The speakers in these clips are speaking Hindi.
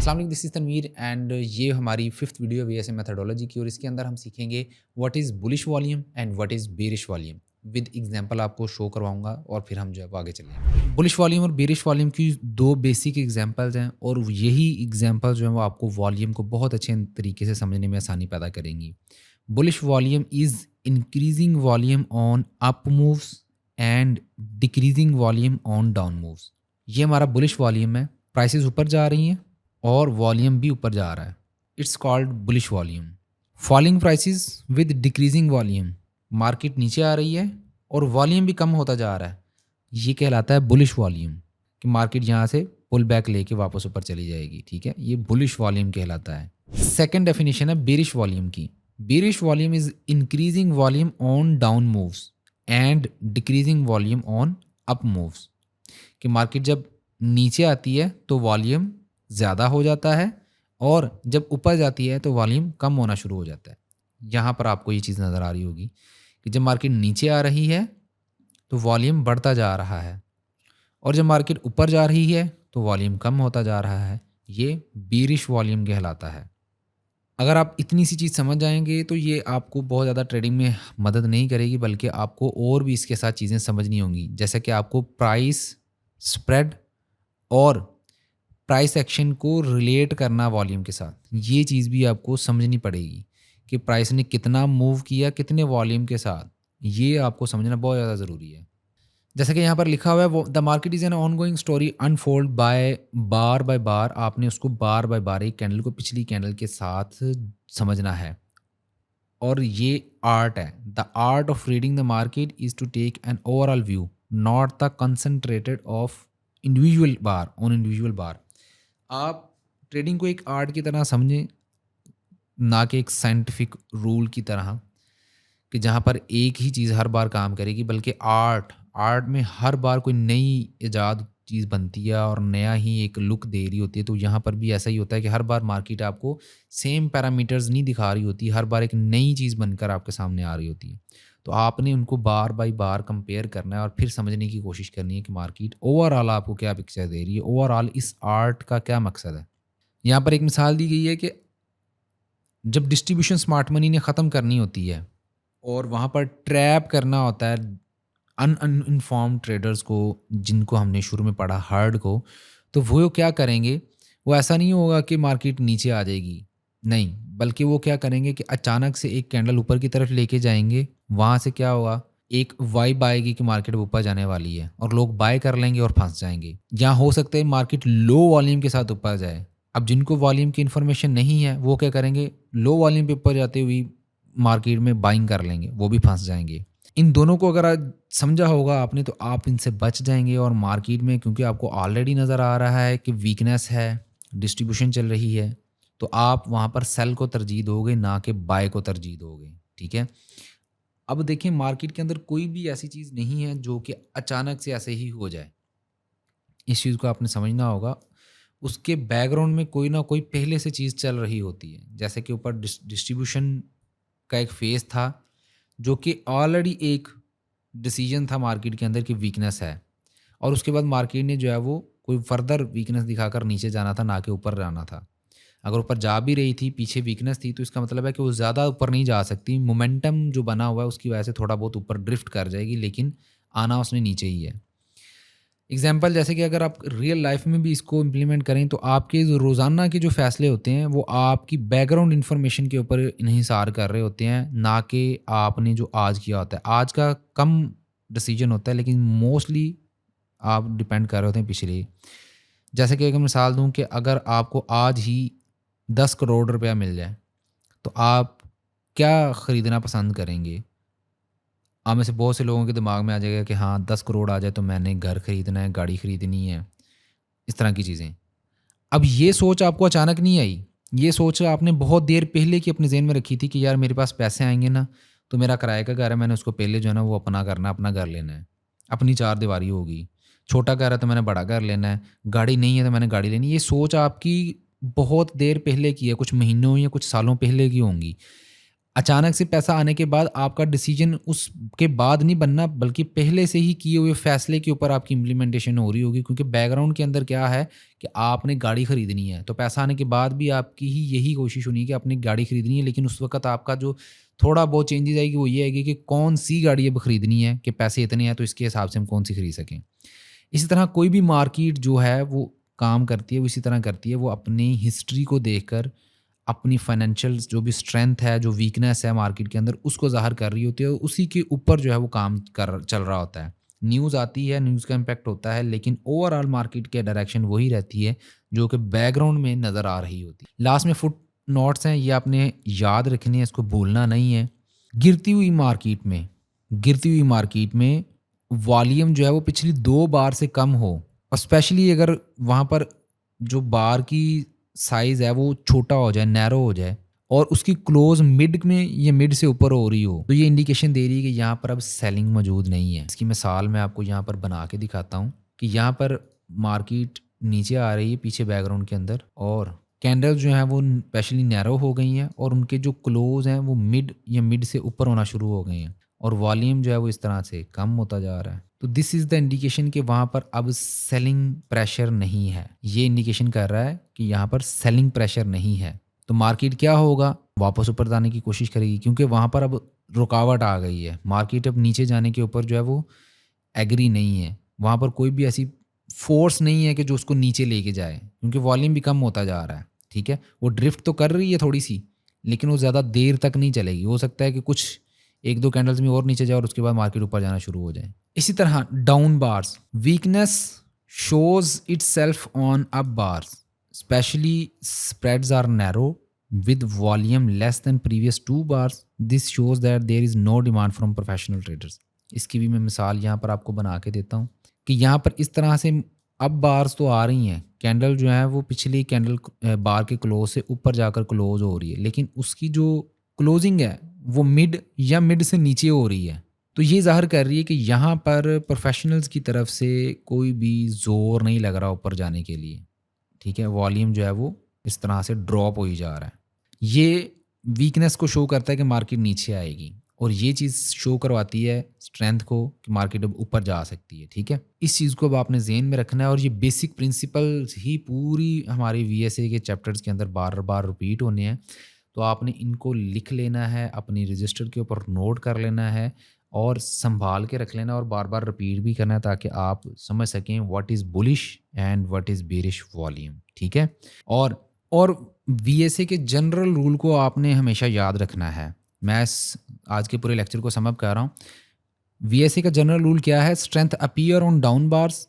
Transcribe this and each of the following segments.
अस्सलाम वालेकुम, दिस इज़ तनवीर एंड ये हमारी फिफ्थ वीडियो है वीएसए मेथोडोलॉजी की और इसके अंदर हम सीखेंगे what is bullish volume and what is bearish volume. With example आपको शो करवाऊंगा और फिर हम जो है वो आगे चलेंगे। बुलिश वॉल्यूम और बेरिश वॉल्यूम की दो बेसिक एग्जांपल्स हैं और यही एग्जांपल जो है वो आपको वॉल्यूम को बहुत अच्छे तरीके से समझने में आसानी पैदा करेंगी। Bullish volume is increasing volume on up moves and decreasing volume on down moves. ये हमारा बुलिश वॉल्यूम है, प्राइसेस ऊपर जा रही हैं और वॉल्यूम भी ऊपर जा रहा है। It's called bullish volume. Falling prices with decreasing volume, market नीचे आ रही है और वॉल्यूम भी कम होता जा रहा है, ये कहलाता है बुलिश वॉल्यूम कि मार्केट यहाँ से पुल बैक लेके वापस ऊपर चली जाएगी। ठीक है, ये बुलिश वॉल्यूम कहलाता है। सेकंड डेफिनेशन है बेरिश वॉल्यूम की। Bearish volume is increasing volume on down moves and decreasing volume on up moves, कि मार्केट जब नीचे आती है तो वॉल्यूम ज़्यादा हो जाता है और जब ऊपर जाती है तो वॉल्यूम कम होना शुरू हो जाता है। यहाँ पर आपको ये चीज़ नज़र आ रही होगी कि जब मार्केट नीचे आ रही है तो वॉल्यूम बढ़ता जा रहा है और जब मार्केट ऊपर जा रही है तो वॉल्यूम कम होता जा रहा है। ये बेरिश वॉल्यूम कहलाता है। अगर आप इतनी सी चीज़ समझ जाएंगे तो ये आपको बहुत ज़्यादा ट्रेडिंग में मदद नहीं करेगी, बल्कि आपको और भी इसके साथ चीज़ें समझनी होंगी, जैसे कि आपको प्राइस स्प्रेड और प्राइस एक्शन को रिलेट करना वॉल्यूम के साथ। ये चीज़ भी आपको समझनी पड़ेगी कि प्राइस ने कितना मूव किया कितने वॉल्यूम के साथ। ये आपको समझना बहुत ज़्यादा ज़रूरी है। जैसे कि यहाँ पर लिखा हुआ है the market is an ongoing story unfold by bar. आपने उसको बार बाय बार एक कैंडल को पिछली कैंडल के साथ समझना है और ये आर्ट है। The art of reading the market is to take an overall view, not the concentrated of individual bar on individual bar. आप ट्रेडिंग को एक आर्ट की तरह समझें, ना कि एक साइंटिफिक रूल की तरह कि जहाँ पर एक ही चीज़ हर बार काम करेगी, बल्कि आर्ट में हर बार कोई नई इजाद चीज़ बनती है और नया ही एक लुक दे रही होती है। तो यहाँ पर भी ऐसा ही होता है कि हर बार मार्केट आपको सेम पैरामीटर्स नहीं दिखा रही होती, हर बार एक नई चीज़ बनकर आपके सामने आ रही होती है। तो आपने उनको बार बाय बार कंपेयर करना है और फिर समझने की कोशिश करनी है कि मार्केट ओवरऑल आपको क्या पिक्चर दे रही है, ओवरऑल इस आर्ट का क्या मकसद है। यहाँ पर एक मिसाल दी गई है कि जब डिस्ट्रीब्यूशन स्मार्ट मनी ने ख़त्म करनी होती है और वहाँ पर ट्रैप करना होता है अनइन्फॉर्म्ड ट्रेडर्स को, जिनको हमने शुरू में पढ़ा हर्ड को, तो वो क्या करेंगे, वो ऐसा नहीं होगा कि मार्केट नीचे आ जाएगी, नहीं, बल्कि वो क्या करेंगे कि अचानक से एक कैंडल ऊपर की तरफ लेके जाएंगे। वहाँ से क्या होगा, एक वाइब आएगी कि मार्केट ऊपर जाने वाली है और लोग बाय कर लेंगे और फंस जाएंगे। या हो सकता है मार्केट लो वॉल्यूम के साथ ऊपर जाए। अब जिनको वॉल्यूम की इन्फॉर्मेशन नहीं है वो क्या करेंगे, लो वॉल्यूम पे ऊपर जाते हुए मार्केट में बाइंग कर लेंगे, वो भी फंस जाएंगे। इन दोनों को अगर आज समझा होगा आपने तो आप इनसे बच जाएंगे और मार्केट में, क्योंकि आपको ऑलरेडी नज़र आ रहा है कि वीकनेस है, डिस्ट्रीब्यूशन चल रही है, तो आप वहाँ पर सेल को तरजीह दोगे, ना कि बाय को तरजीह दोगे। ठीक है, अब देखिए मार्केट के अंदर कोई भी ऐसी चीज़ नहीं है जो कि अचानक से ऐसे ही हो जाए। इस चीज़ को आपने समझना होगा। उसके बैकग्राउंड में कोई ना कोई पहले से चीज़ चल रही होती है। जैसे कि ऊपर डिस्ट्रीब्यूशन का एक फेज़ था, जो कि ऑलरेडी एक डिसीजन था मार्केट के अंदर कि वीकनेस है, और उसके बाद मार्केट ने जो है वो कोई फर्दर वीकनेस दिखाकर नीचे जाना था, ना कि ऊपर जाना था। अगर ऊपर जा भी रही थी, पीछे वीकनेस थी, तो इसका मतलब है कि वो ज़्यादा ऊपर नहीं जा सकती। मोमेंटम जो बना हुआ है उसकी वजह से थोड़ा बहुत ऊपर ड्रिफ्ट कर जाएगी, लेकिन आना उसने नीचे ही है। एग्जाम्पल जैसे कि अगर आप रियल लाइफ में भी इसको इम्प्लीमेंट करें तो आपके जो रोज़ाना के जो फ़ैसले होते हैं वो आपकी बैकग्राउंड इन्फॉर्मेशन के ऊपर इन्हिसार कर रहे होते हैं, ना कि आपने जो आज किया होता है। आज का कम डिसीजन होता है, लेकिन मोस्टली आप डिपेंड कर रहे होते हैं पिछले। जैसे कि अगर मिसाल दूं कि अगर आपको आज ही 10 करोड़ रुपया मिल जाए तो आप क्या ख़रीदना पसंद करेंगे। आप में से बहुत से लोगों के दिमाग में आ जाएगा कि हाँ 10 करोड़ आ जाए तो मैंने घर खरीदना है, गाड़ी खरीदनी है, इस तरह की चीज़ें। अब ये सोच आपको अचानक नहीं आई, ये सोच आपने बहुत देर पहले की अपने ज़हन में रखी थी कि यार मेरे पास पैसे आएंगे ना, तो मेरा किराए का घर है, मैंने उसको पहले जो है ना वो अपना करना, अपना घर लेना है, अपनी चार दीवारी होगी। छोटा घर है तो मैंने बड़ा घर लेना है, गाड़ी नहीं है तो मैंने गाड़ी लेनी है। ये सोच आपकी बहुत देर पहले की है, कुछ महीनों या कुछ सालों पहले की होंगी। अचानक से पैसा आने के बाद आपका डिसीजन उसके बाद नहीं बनना, बल्कि पहले से ही किए हुए फैसले के ऊपर आपकी इम्प्लीमेंटेशन हो रही होगी, क्योंकि बैकग्राउंड के अंदर क्या है कि आपने गाड़ी खरीदनी है, तो पैसा आने के बाद भी आपकी ही यही कोशिश होनी है कि आपने गाड़ी खरीदनी है, लेकिन उस वक्त आपका जो थोड़ा बहुत चेंजेस आएगी वो ये आएगी कि कौन सी गाड़ी अब खरीदनी है, कि पैसे इतने हैं तो इसके हिसाब से हम कौन सी खरीद सकें। इसी तरह कोई भी मार्केट जो है वो काम करती है, वो इसी तरह करती है, वो अपनी हिस्ट्री को देखकर अपनी फाइनेंशियल जो भी स्ट्रेंथ है, जो वीकनेस है मार्केट के अंदर, उसको ज़ाहिर कर रही होती है, और उसी के ऊपर जो है वो काम कर चल रहा होता है। न्यूज़ आती है, न्यूज़ का इम्पैक्ट होता है, लेकिन ओवरऑल मार्केट के डायरेक्शन वही रहती है जो कि बैकग्राउंड में नज़र आ रही होती है। लास्ट में फुट नोट्स हैं, ये आपने याद रखनी है, इसको भूलना नहीं है। गिरती हुई मार्केट में गिरती हुई मार्केट में वॉल्यूम जो है वो पिछली 2 बार से कम हो, और स्पेशली अगर वहाँ पर जो बार की साइज़ है वो छोटा हो जाए, नैरो हो जाए, और उसकी क्लोज़ मिड में या मिड से ऊपर हो रही हो, तो ये इंडिकेशन दे रही है कि यहाँ पर अब सेलिंग मौजूद नहीं है। इसकी मिसाल मैं आपको यहाँ पर बना के दिखाता हूँ कि यहाँ पर मार्केट नीचे आ रही है पीछे बैकग्राउंड के अंदर, और कैंडल्स जो हैं वो स्पेशली नैरो हो गई हैं, और उनके जो क्लोज़ हैं वो मिड या मिड से ऊपर होना शुरू हो गए हैं, और वॉल्यूम जो है वो इस तरह से कम होता जा रहा है। तो दिस इज़ द इंडिकेशन कि वहाँ पर अब सेलिंग प्रेशर नहीं है। ये इंडिकेशन कर रहा है कि यहाँ पर सेलिंग प्रेशर नहीं है। तो मार्केट क्या होगा, वापस ऊपर जाने की कोशिश करेगी, क्योंकि वहाँ पर अब रुकावट आ गई है। मार्केट अब नीचे जाने के ऊपर जो है वो एग्री नहीं है। वहाँ पर कोई भी ऐसी फोर्स नहीं है कि जो उसको नीचे लेके जाए, क्योंकि वॉल्यूम भी कम होता जा रहा है। ठीक है, वो ड्रिफ्ट तो कर रही है थोड़ी सी, लेकिन वो ज़्यादा देर तक नहीं चलेगी। हो सकता है कि कुछ 1-2 कैंडल्स में और नीचे जाए और उसके बाद मार्केट ऊपर जाना शुरू हो जाए। इसी तरह down bars, weakness shows itself on up bars, especially spreads are narrow with volume less than previous 2 bars. This shows that there is no demand from professional traders. इसकी भी मैं मिसाल यहाँ पर आपको बना के देता हूँ कि यहाँ पर इस तरह से अब बार्स तो आ रही हैं, कैंडल जो है वो पिछली कैंडल बार के क्लोज से ऊपर जाकर क्लोज हो रही है, लेकिन उसकी जो क्लोजिंग है वो मिड या मिड से नीचे हो रही है। तो ये ज़ाहिर कर रही है कि यहाँ पर प्रोफेशनल्स की तरफ से कोई भी ज़ोर नहीं लग रहा ऊपर जाने के लिए। ठीक है, वॉल्यूम जो है वो इस तरह से ड्रॉप हो ही जा रहा है। ये वीकनेस को शो करता है कि मार्केट नीचे आएगी, और ये चीज़ शो करवाती है स्ट्रेंथ को कि मार्केट अब ऊपर जा सकती है। ठीक है, इस चीज़ को अब आपने ज़हन में रखना है, और ये बेसिक प्रिंसिपल्स ही पूरी हमारी वीएसए के चैप्टर्स के अंदर बार बार रिपीट होने हैं। तो आपने इनको लिख लेना है, अपनी रजिस्टर के ऊपर नोट कर लेना है, और संभाल के रख लेना, और बार बार रिपीट भी करना है, ताकि आप समझ सकें what is bullish and what is bearish volume. ठीक है, और वीएसए के जनरल रूल को आपने हमेशा याद रखना है। मैं आज के पूरे लेक्चर को समअप कर रहा हूँ। वीएसए का जनरल रूल क्या है, strength appear on down bars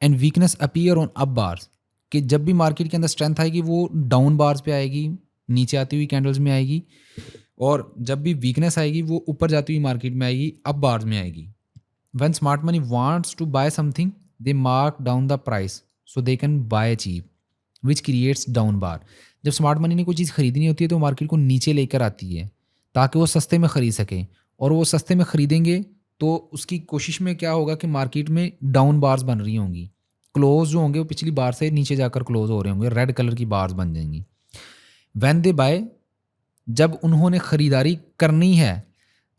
and weakness appear on up bars, कि जब भी मार्केट के अंदर स्ट्रेंथ आएगी वो डाउन बार्स पे आएगी, नीचे आती हुई कैंडल्स में आएगी, और जब भी वीकनेस आएगी वो ऊपर जाती हुई मार्केट में आएगी, अप बार्स में आएगी। When smart money wants to buy something they mark down the price so they can buy cheap which creates down bar. जब स्मार्ट मनी ने कोई चीज़ खरीदनी होती है तो मार्केट को नीचे लेकर आती है ताकि वो सस्ते में ख़रीद सकें, और वो सस्ते में ख़रीदेंगे तो उसकी कोशिश में क्या होगा कि मार्केट में डाउन बार्स बन रही होंगी, क्लोज जो होंगे वो पिछली बार से नीचे जाकर क्लोज हो रहे होंगे, रेड कलर की बार्स बन जाएंगी। व्हेन दे बाय, जब उन्होंने ख़रीदारी करनी है,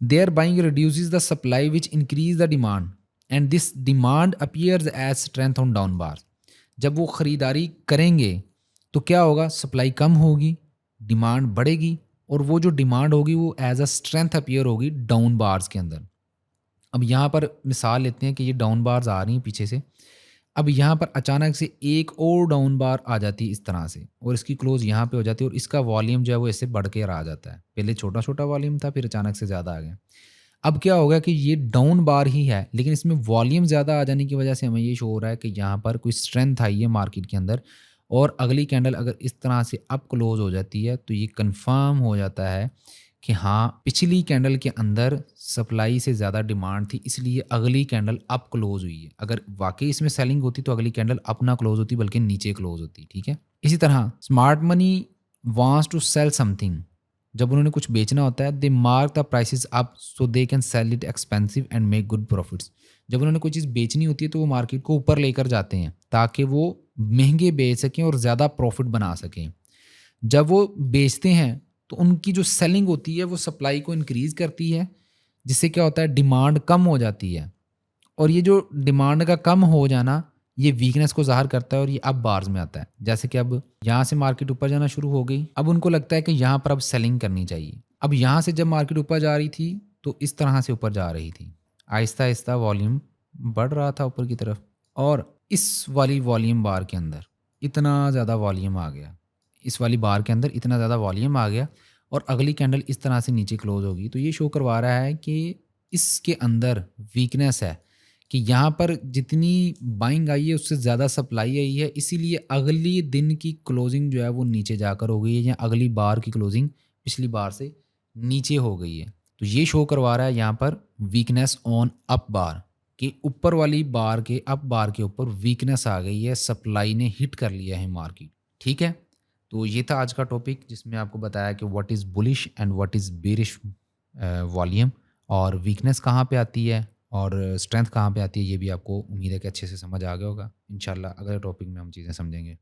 their buying reduces the supply which increase the demand and this demand appears as strength on down bars. जब वो ख़रीदारी करेंगे तो क्या होगा, सप्लाई कम होगी, डिमांड बढ़ेगी, और वो जो डिमांड होगी वो एज अ स्ट्रेंथ अपीयर होगी डाउन बार्स के अंदर। अब यहाँ पर मिसाल लेते हैं कि ये डाउन बार्स आ रही हैं पीछे से, अब यहाँ पर अचानक से एक और डाउन बार आ जाती है इस तरह से, और इसकी क्लोज यहाँ पे हो जाती है, और इसका वॉल्यूम जो है वो इससे बढ़ के आ जाता है। पहले छोटा छोटा वॉल्यूम था, फिर अचानक से ज़्यादा आ गया। अब क्या होगा कि ये डाउन बार ही है, लेकिन इसमें वॉल्यूम ज़्यादा आ जाने की वजह से हमें ये शो हो रहा है कि यहाँ पर कोई स्ट्रेंथ आई है मार्केट के अंदर, और अगली कैंडल अगर इस तरह से अप क्लोज हो जाती है तो ये कंफर्म हो जाता है कि हाँ, पिछली कैंडल के अंदर सप्लाई से ज़्यादा डिमांड थी, इसलिए अगली कैंडल अप क्लोज हुई है। अगर वाकई इसमें सेलिंग होती तो अगली कैंडल अप ना क्लोज होती बल्कि नीचे क्लोज होती। ठीक है, इसी तरह smart money wants to sell something, जब उन्होंने कुछ बेचना होता है, they mark the prices up so they can sell it expensive and make good profits. जब उन्होंने कोई चीज़ बेचनी होती है तो वो मार्केट को ऊपर लेकर जाते हैं ताकि वो महंगे बेच सकें और ज़्यादा प्रॉफिट बना सकें। जब वो बेचते हैं तो उनकी जो सेलिंग होती है वो सप्लाई को इंक्रीज़ करती है, जिससे क्या होता है डिमांड कम हो जाती है। और ये जो डिमांड का कम हो जाना, ये वीकनेस को ज़ाहिर करता है और ये अब बार्स में आता है। जैसे कि अब यहाँ से मार्केट ऊपर जाना शुरू हो गई, अब उनको लगता है कि यहाँ पर अब सेलिंग करनी चाहिए। अब यहाँ से जब मार्केट ऊपर जा रही थी, तो इस तरह से ऊपर जा रही थी। आहिस्ता-आहिस्ता वॉल्यूम बढ़ रहा था ऊपर की तरफ और इस वाली वॉल्यूम बार के अंदर इतना ज़्यादा वॉल्यूम आ गया। इस वाली बार के अंदर इतना ज़्यादा वॉल्यूम आ गया और अगली कैंडल इस तरह से नीचे क्लोज़ होगी। तो ये शो करवा रहा है कि इसके अंदर वीकनेस है कि यहाँ पर जितनी बाइंग आई है उससे ज़्यादा सप्लाई आई है, इसीलिए अगली दिन की क्लोजिंग जो है वो नीचे जाकर हो गई है या अगली बार की क्लोजिंग पिछली बार से नीचे हो गई है। तो ये शो करवा रहा है यहाँ पर वीकनेस ऑन अप बार कि ऊपर वाली बार के अप बार के ऊपर वीकनेस आ गई है, सप्लाई ने हिट कर लिया है मार्केट। ठीक है, तो ये था आज का टॉपिक जिसमें आपको बताया कि what is bullish and what is bearish volume और वीकनेस कहाँ पे आती है और स्ट्रेंथ कहाँ पे आती है, ये भी आपको उम्मीद है कि अच्छे से समझ आ गया होगा। इंशाल्लाह अगले टॉपिक में हम चीज़ें समझेंगे।